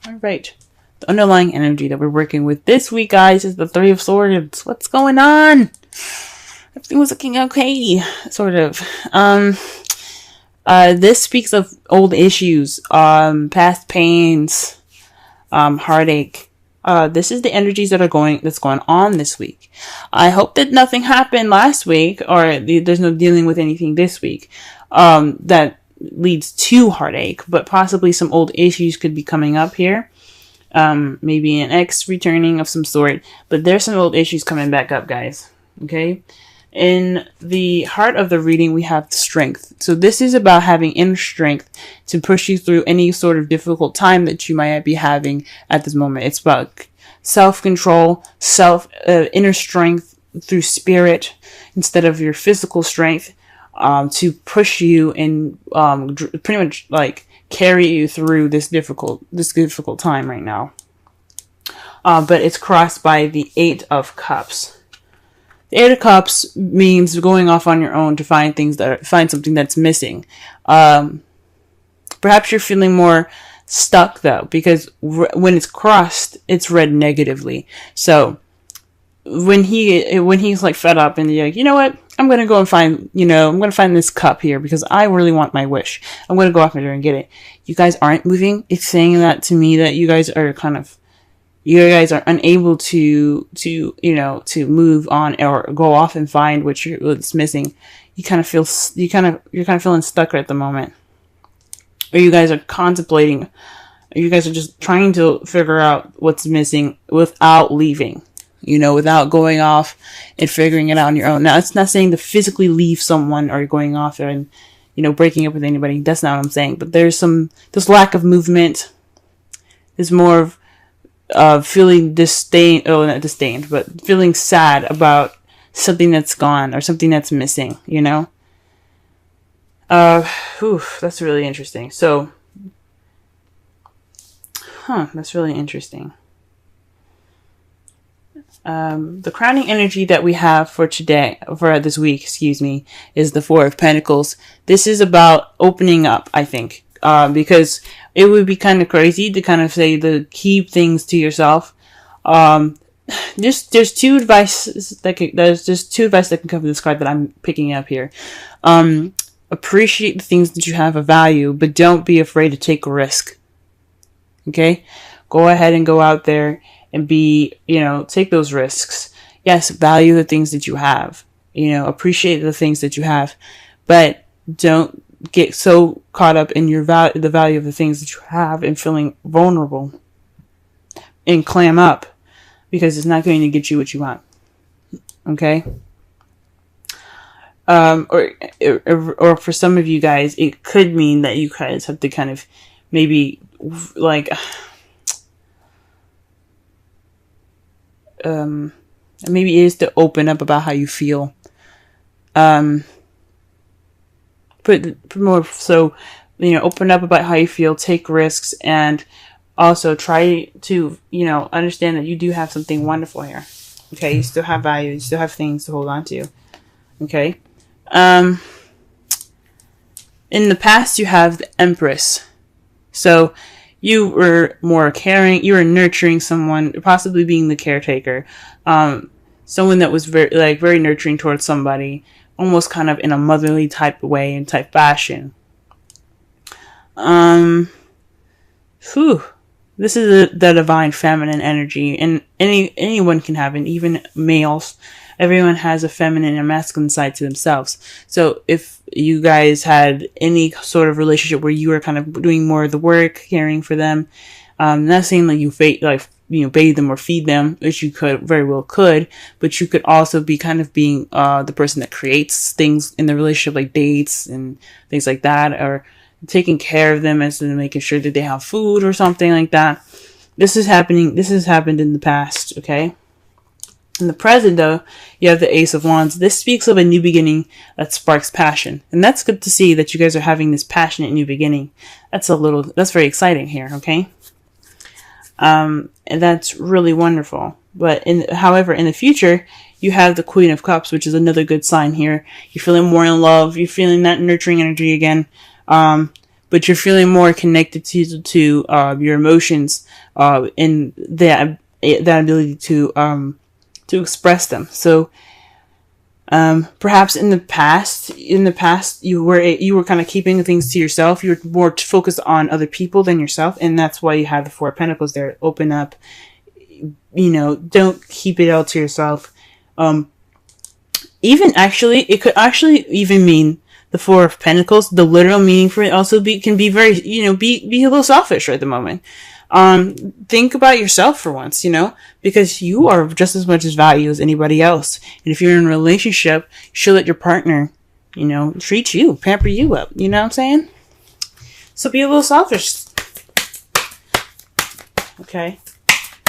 All right. The underlying energy that we're working with this week, guys, is the Three of Swords. What's going on? Everything was looking okay, sort of. This speaks of old issues, past pains, heartache. This is the energies that's going on this week. I hope that nothing happened last week, or there's no dealing with anything this week, that leads to heartache, but possibly some old issues could be coming up here. Maybe an ex returning of some sort, but there's some old issues coming back up, guys. Okay. In the heart of the reading, we have strength. So this is about having inner strength to push you through any sort of difficult time that you might be having at this moment. It's about self-control, inner strength through spirit instead of your physical strength, to push you and pretty much like carry you through this difficult time right now. But it's crossed by the Eight of Cups. The Eight of Cups means going off on your own to find something that's missing. Perhaps you're feeling more stuck though, because when it's crossed, it's read negatively. So when he's like fed up and you're like, you know what? I'm going to go and find this cup here because I really want my wish. I'm going to go off there and get it. You guys aren't moving. It's saying that to me that you guys are unable to move on or go off and find what's missing. You're kind of feeling stuck at the moment. Or you guys are contemplating, or you guys are just trying to figure out what's missing without leaving. Without going off and figuring it out on your own. Now, it's not saying to physically leave someone or going off there and, breaking up with anybody. That's not what I'm saying. But there's lack of movement. There's more of feeling not disdained, but feeling sad about something that's gone or something that's missing, That's really interesting. So, that's really interesting. The crowning energy that we have for this week, is the Four of Pentacles. This is about opening up, I think, because it would be kind of crazy to kind of say to keep things to yourself. There's two advice that can come from this card that I'm picking up here. Appreciate the things that you have of value, but don't be afraid to take a risk. Okay? Go ahead and go out there and take those risks. Yes, value the things that you have. Appreciate the things that you have, but don't get so caught up in the value of the things that you have and feeling vulnerable and clam up, because it's not going to get you what you want. Okay? Or for some of you guys, it could mean that you guys have to kind of maybe maybe it is to open up about how you feel. Open up about how you feel, take risks, and also try to, understand that you do have something wonderful here. Okay, you still have value, you still have things to hold on to. Okay. In the past, you have the Empress. So you were more caring, you were nurturing someone, possibly being the caretaker. Someone that was very nurturing towards somebody, almost kind of in a motherly type way and type fashion. This is the divine feminine energy, and anyone can have it, even males. Everyone has a feminine and masculine side to themselves. So if you guys had any sort of relationship where you were kind of doing more of the work, caring for them, not saying that you bathe them or feed them, which you very well could, but you could also be kind of being the person that creates things in the relationship, like dates and things like that, or taking care of them as in making sure that they have food or something like that. This has happened in the past, okay? In the present, though, you have the Ace of Wands. This speaks of a new beginning that sparks passion. And that's good to see that you guys are having this passionate new beginning. That's very exciting here, okay? And that's really wonderful. But however, in the future, you have the Queen of Cups, which is another good sign here. You're feeling more in love. You're feeling that nurturing energy again. but you're feeling more connected to your emotions, and that ability to express them. So perhaps in the past you were kind of keeping things to yourself. You were more focused on other people than yourself, and that's why you have the Four of Pentacles there. Open up, don't keep it all to yourself. Even actually, it could actually even mean the Four of Pentacles. The literal meaning for it also can be very, be a little selfish at the moment. Think about yourself for once, because you are just as much as value as anybody else. And if you're in a relationship, you should let your partner, treat you, pamper you up. You know what I'm saying? So be a little selfish. Okay.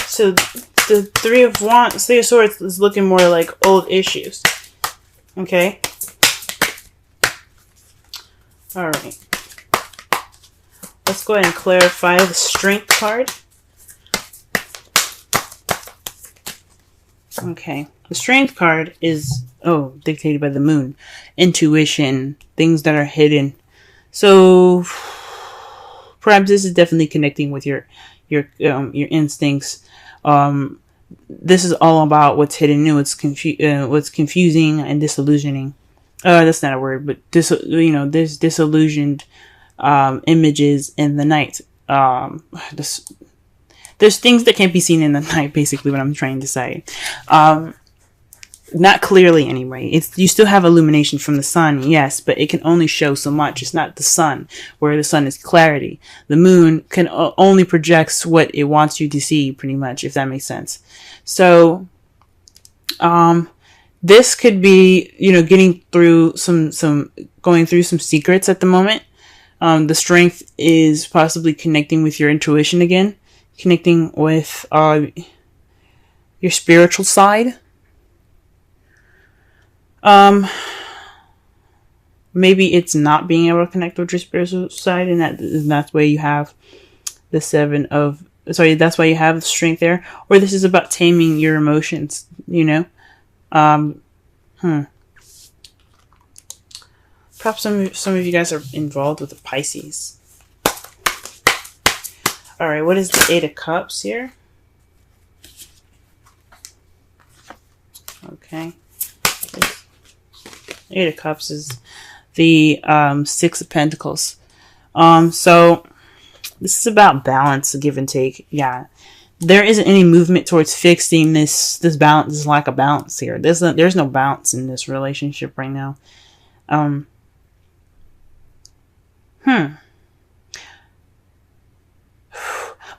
So the Three of Swords is looking more like old issues. Okay. All right. Let's go ahead and clarify the Strength card. Okay. The Strength card is, dictated by the Moon. Intuition. Things that are hidden. So, perhaps this is definitely connecting with your instincts. This is all about what's hidden and what's confusing and disillusioning. That's not a word, but there's disillusioned images in the night. There's things that can't be seen in the night, basically what I'm trying to say. Not clearly anyway. You still have illumination from the sun, yes, but it can only show so much. It's not the sun, where the sun is clarity. The moon can only projects what it wants you to see, pretty much, if that makes sense. So, this could be, getting through going through some secrets at the moment. The Strength is possibly connecting with your intuition again, connecting with your spiritual side. Maybe it's not being able to connect with your spiritual side, and that's why you have that's why you have the Strength there. Or this is about taming your emotions, Perhaps some of you guys are involved with the Pisces. Alright, what is the Eight of Cups here? Okay. Eight of Cups is the Six of Pentacles. So this is about balance, give and take. Yeah. There isn't any movement towards fixing this balance, this lack of balance here. There's no balance in this relationship right now.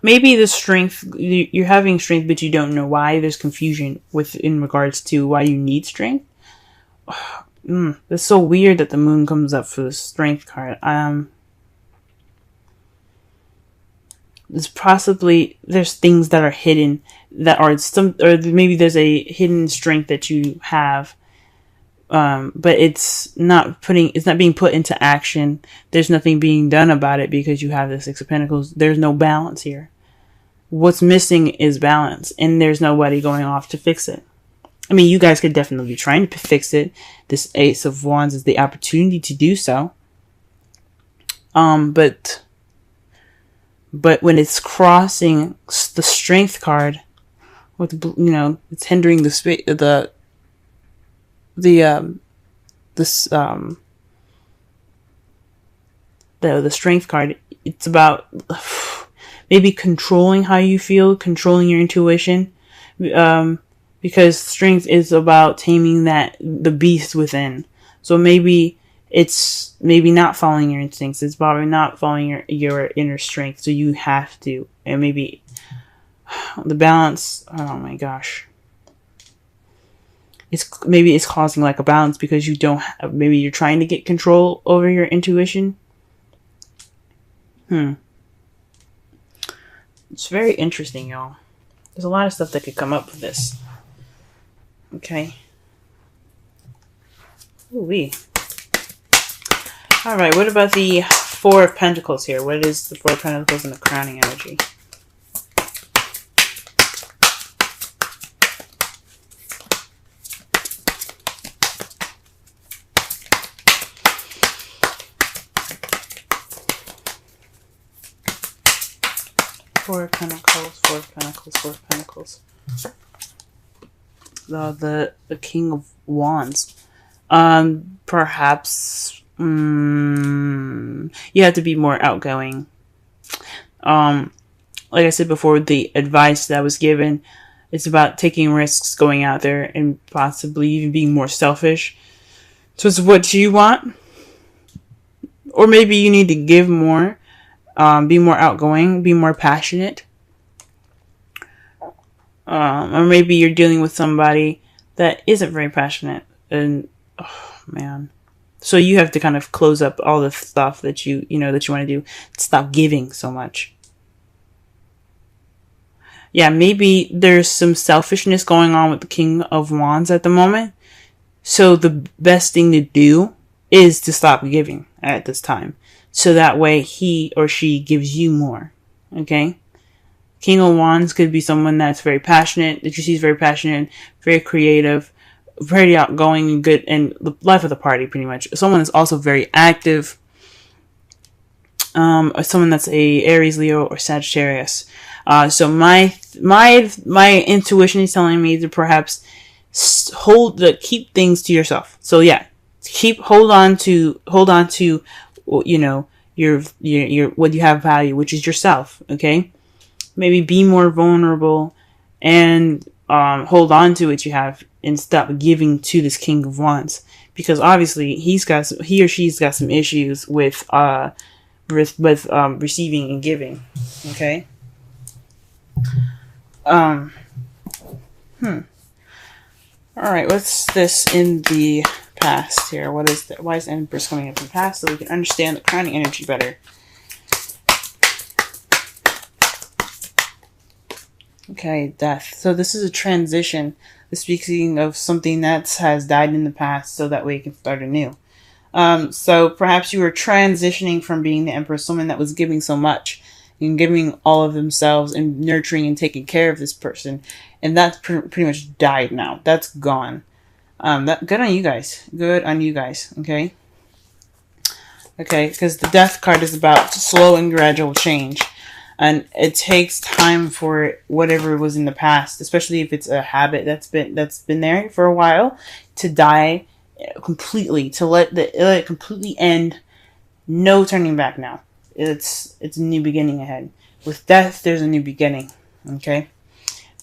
Maybe the Strength, you're having Strength, but you don't know why. There's confusion in regards to why you need Strength. It's so weird that the Moon comes up for the Strength card. There's things that are hidden that are or maybe there's a hidden strength that you have, but it's not being put into action. There's nothing being done about it because you have the Six of Pentacles. There's no balance here. What's missing is balance, and there's nobody going off to fix it. I mean, you guys could definitely be trying to fix it. This Ace of Wands is the opportunity to do so. But when it's crossing the Strength card, with it's hindering the Strength card. It's about maybe controlling how you feel, controlling your intuition, because Strength is about taming the beast within. So maybe it's not following your instincts. It's probably not following your inner strength. So you have to, and maybe the balance. Oh my gosh. Maybe it's causing like a balance because you don't have, maybe you're trying to get control over your intuition. It's very interesting, y'all. There's a lot of stuff that could come up with this. Okay. Ooh-wee. Alright, what about the Four of Pentacles here? What is the Four of Pentacles in the crowning energy? Four of Pentacles, Four of Pentacles, Four of Pentacles. The King of Wands. Perhaps you have to be more outgoing. Like I said before, the advice that was given, it's about taking risks, going out there, and possibly even being more selfish. So it's what you want. Or maybe you need to give more, be more outgoing, be more passionate. Or maybe you're dealing with somebody that isn't very passionate. And, oh man. So you have to kind of close up all the stuff that you want to do. Stop giving so much. Yeah, maybe there's some selfishness going on with the King of Wands at the moment. So the best thing to do is to stop giving at this time. So that way he or she gives you more. Okay? King of Wands could be someone that's very passionate, that you see is very passionate, very creative, very outgoing and good, and the life of the party pretty much. Someone that's also very active. Or someone that's a Aries, Leo, or Sagittarius. So my intuition is telling me to perhaps keep things to yourself. So yeah, hold on to your what you have value, which is yourself. Okay, maybe be more vulnerable and hold on to what you have and stop giving to this King of Wands, because obviously he or she's got some issues with receiving and giving. Okay. All right, what's this in the past here? What is that? Why is the Empress coming up in the past, so we can understand the crowning energy better? Okay, death. So this is a transition. Speaking of something that has died in the past, so that way you can start anew. So perhaps you were transitioning from being the Empress, someone that was giving so much and giving all of themselves and nurturing and taking care of this person, and that's pretty much died now. That's gone. Good on you guys. Good on you guys. Okay. Okay, because the Death card is about slow and gradual change, and it takes time for whatever was in the past, especially if it's a habit that's been there for a while, to die completely, to let it completely end. No turning back now. It's a new beginning ahead. With Death, there's a new beginning. Okay.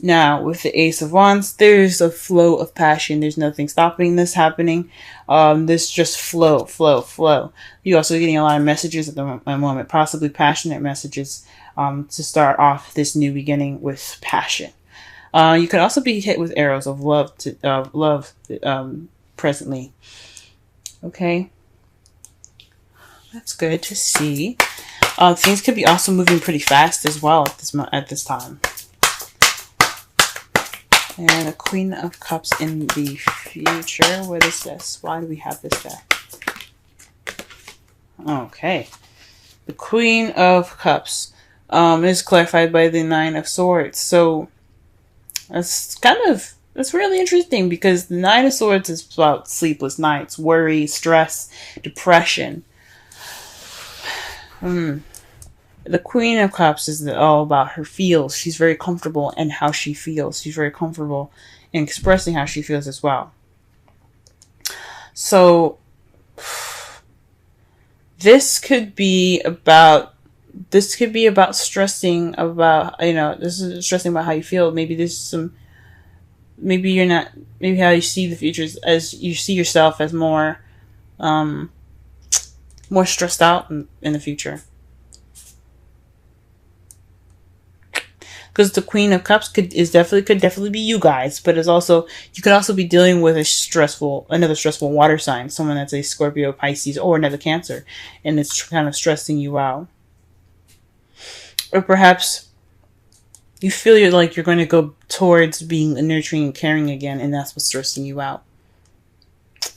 Now, with the Ace of Wands, there's a flow of passion. There's nothing stopping this happening. This just flow. You're also getting a lot of messages at the moment, possibly passionate messages, to start off this new beginning with passion. You could also be hit with arrows of love presently. Okay. That's good to see. Things could be also moving pretty fast as well at this time. And a Queen of Cups in the future. What is this? Why do we have this deck? Okay. The Queen of Cups is clarified by the Nine of Swords. So that's really interesting, because the Nine of Swords is about sleepless nights, worry, stress, depression. The Queen of Cups is all about her feels. She's very comfortable in how she feels. She's very comfortable in expressing how she feels as well. So this could be about stressing about, this is stressing about how you feel. Maybe maybe how you see the future as you see yourself as more stressed out in the future. Because the Queen of Cups could definitely be you guys, but you could also be dealing with another stressful water sign, someone that's a Scorpio, Pisces, or another Cancer, and it's kind of stressing you out. Or perhaps you feel you're going to go towards being nurturing and caring again, and that's what's stressing you out.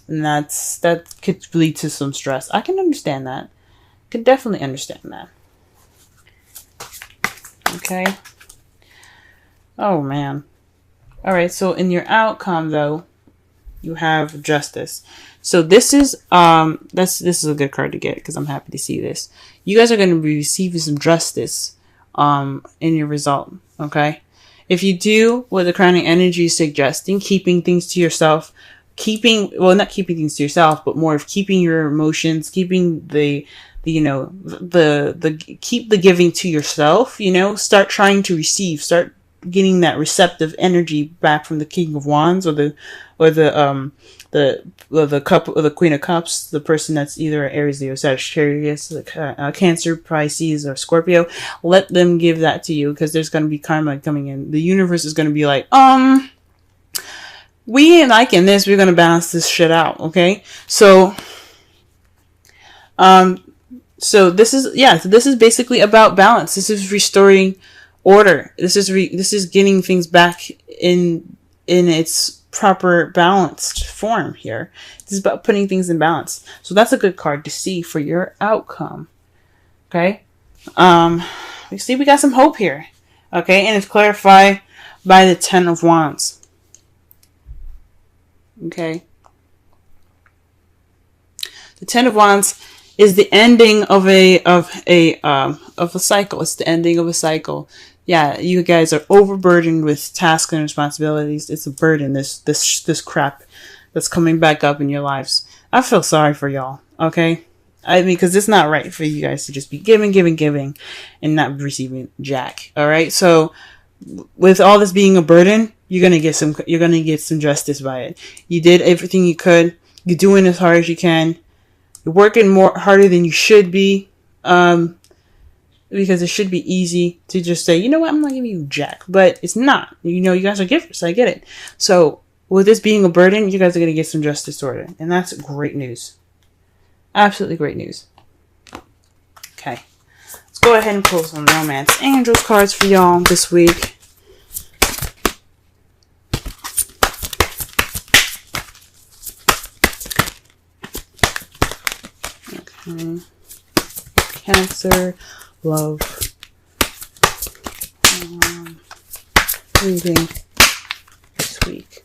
And that could lead to some stress. I can understand that. Could definitely understand that. Okay. Oh man. Alright, so in your outcome though, you have Justice. So this is this is a good card to get, because I'm happy to see this. You guys are going to be receiving some justice in your result. Okay. If you do what the crowning energy is suggesting, keeping things to yourself, not keeping things to yourself, but more of keeping your emotions, keeping the keep the giving to yourself, start trying to receive, start getting that receptive energy back from the King of Wands or the cup or the Queen of Cups, the person that's either Aries, Leo, Sagittarius, Cancer, Pisces, or Scorpio. Let them give that to you, because there's going to be karma coming in. The universe is going to be like, we ain't liking this. We're going to balance this shit out. Okay. So this is basically about balance. This is restoring order. This is getting things back in its proper balanced form here. This is about putting things in balance. So that's a good card to see for your outcome. Okay. We see we got some hope here. Okay. And it's clarified by the 10 of Wands. Okay. The 10 of Wands is the ending of a cycle. It's the ending of a cycle. Yeah, you guys are overburdened with tasks and responsibilities. It's a burden, this crap that's coming back up in your lives. I feel sorry for y'all, okay? I mean, because it's not right for you guys to just be giving, and not receiving jack, all right? So, with all this being a burden, you're gonna get some justice by it. You did everything you could. You're doing as hard as you can. You're working harder than you should be. Because it should be easy to just say, you know what, I'm not giving you jack. But it's not. You guys are givers. I get it. So, with this being a burden, you guys are going to get some justice sorted. And that's great news. Absolutely great news. Okay. Let's go ahead and pull some Romance Angels cards for y'all this week. Okay. Cancer. Love. Reading this week.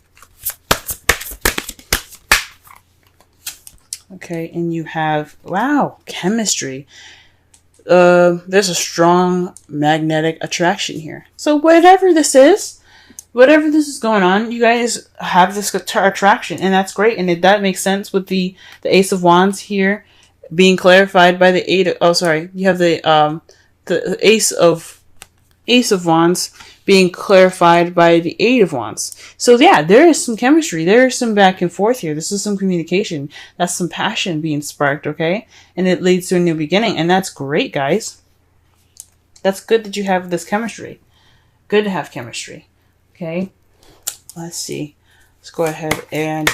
Okay, and you have, wow, chemistry. There's a strong magnetic attraction here. So whatever this is going on, you guys have this attraction, and that's great. And that makes sense with the Ace of Wands here being clarified by the you have the Ace of Wands being clarified by the Eight of Wands. So yeah, there is some chemistry. There is some back and forth here. This is some communication. That's some passion being sparked, okay? And it leads to a new beginning. And that's great, guys. That's good that you have this chemistry. Good to have chemistry. Okay? Let's see. Let's go ahead and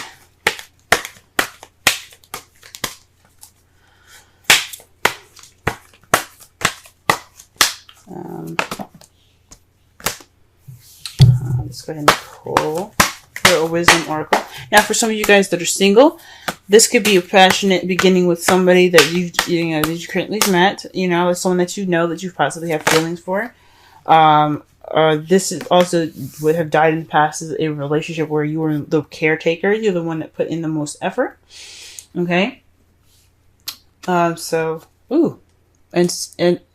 let's go ahead and pull a wisdom oracle. Now, for some of you guys that are single, this could be a passionate beginning with somebody that that you currently met. Someone that that you possibly have feelings for. This is also would have died in the past as a relationship where you were the caretaker. You're the one that put in the most effort. Okay. An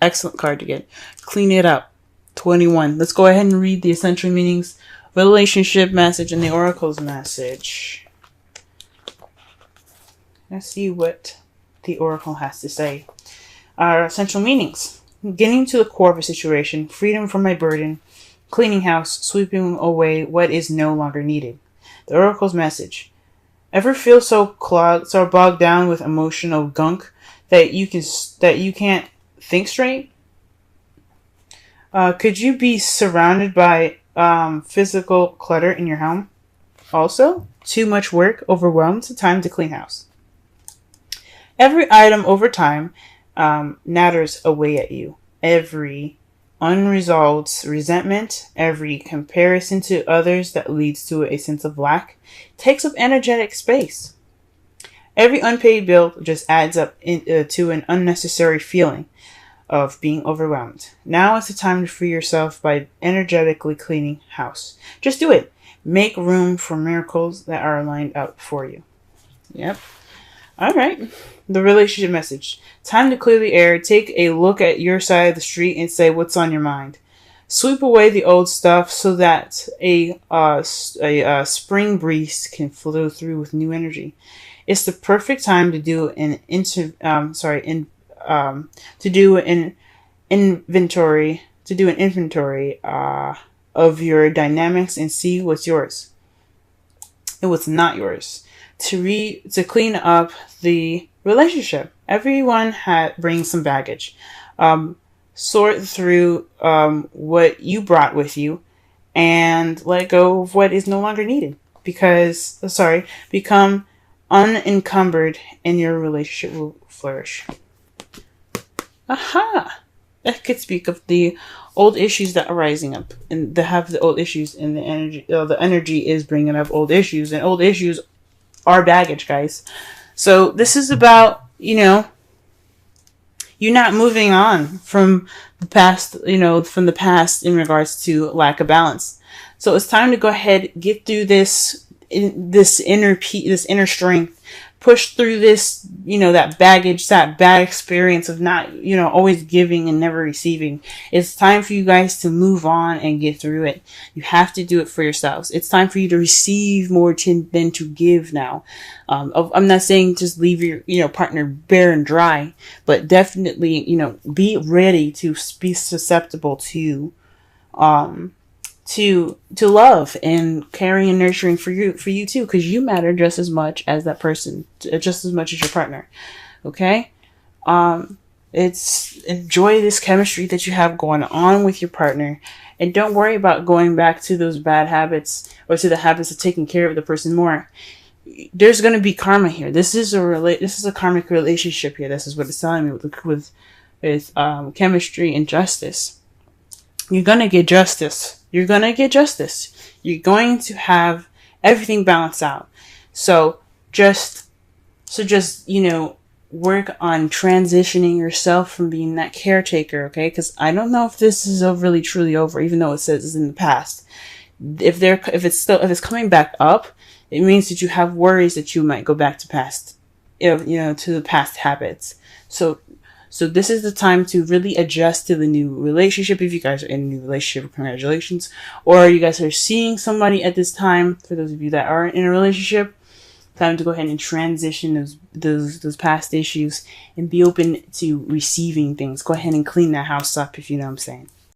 excellent card to get. Clean it up. 21. Let's go ahead and read the essential meanings, relationship message, and the oracle's message. Let's see what the oracle has to say. Our essential meanings. Getting to the core of a situation, freedom from my burden, cleaning house, sweeping away what is no longer needed. The oracle's message. Ever feel so bogged down with emotional gunk that you can't think straight? Could you be surrounded by physical clutter in your home? Also, too much work, overwhelmed, time to clean house. Every item over time natters away at you. Every unresolved resentment, every comparison to others that leads to a sense of lack takes up energetic space. Every unpaid bill just adds up to an unnecessary feeling of being overwhelmed. Now is the time to free yourself by energetically cleaning house. Just do it. Make room for miracles that are lined up for you. Yep. All right. The relationship message. Time to clear the air. Take a look at your side of the street and say what's on your mind. Sweep away the old stuff so that a spring breeze can flow through with new energy. It's the perfect time to do to do an inventory of your dynamics and see what's yours and what's not yours. To clean up the relationship. Everyone brings some baggage. Sort through what you brought with you and let go of what is no longer needed. Become unencumbered and your relationship will flourish. Aha! That could speak of the old issues that are rising up and the old issues in the energy. The energy is bringing up old issues, and old issues are baggage, guys. So this is about, you're not moving on from the past, in regards to lack of balance. So it's time to go ahead, get through this inner strength, push through this, that baggage, that bad experience of not, always giving and never receiving. It's time for you guys to move on and get through it. You have to do it for yourselves. It's time for you to receive more than to give now. I'm not saying just leave your, partner bare and dry, but definitely, be ready to be susceptible to love and caring and nurturing for you too, because you matter just as much as that person, just as much as your partner. Okay? It's enjoy this chemistry that you have going on with your partner, and don't worry about going back to those bad habits or to the habits of taking care of the person more. There's going to be karma here. This is a karmic relationship here. This is what it's telling me with chemistry and justice. You're going to get justice. You're going to get justice. You're going to have everything balanced out. So just, work on transitioning yourself from being that caretaker, okay? Because I don't know if this is really truly over, even though it says it's in the past. If it's coming back up, it means that you have worries that you might go back to to the past habits. So this is the time to really adjust to the new relationship. If you guys are in a new relationship, congratulations. Or you guys are seeing somebody at this time, for those of you that are in a relationship, time to go ahead and transition those past issues and be open to receiving things. Go ahead and clean that house up, if you know what I'm saying.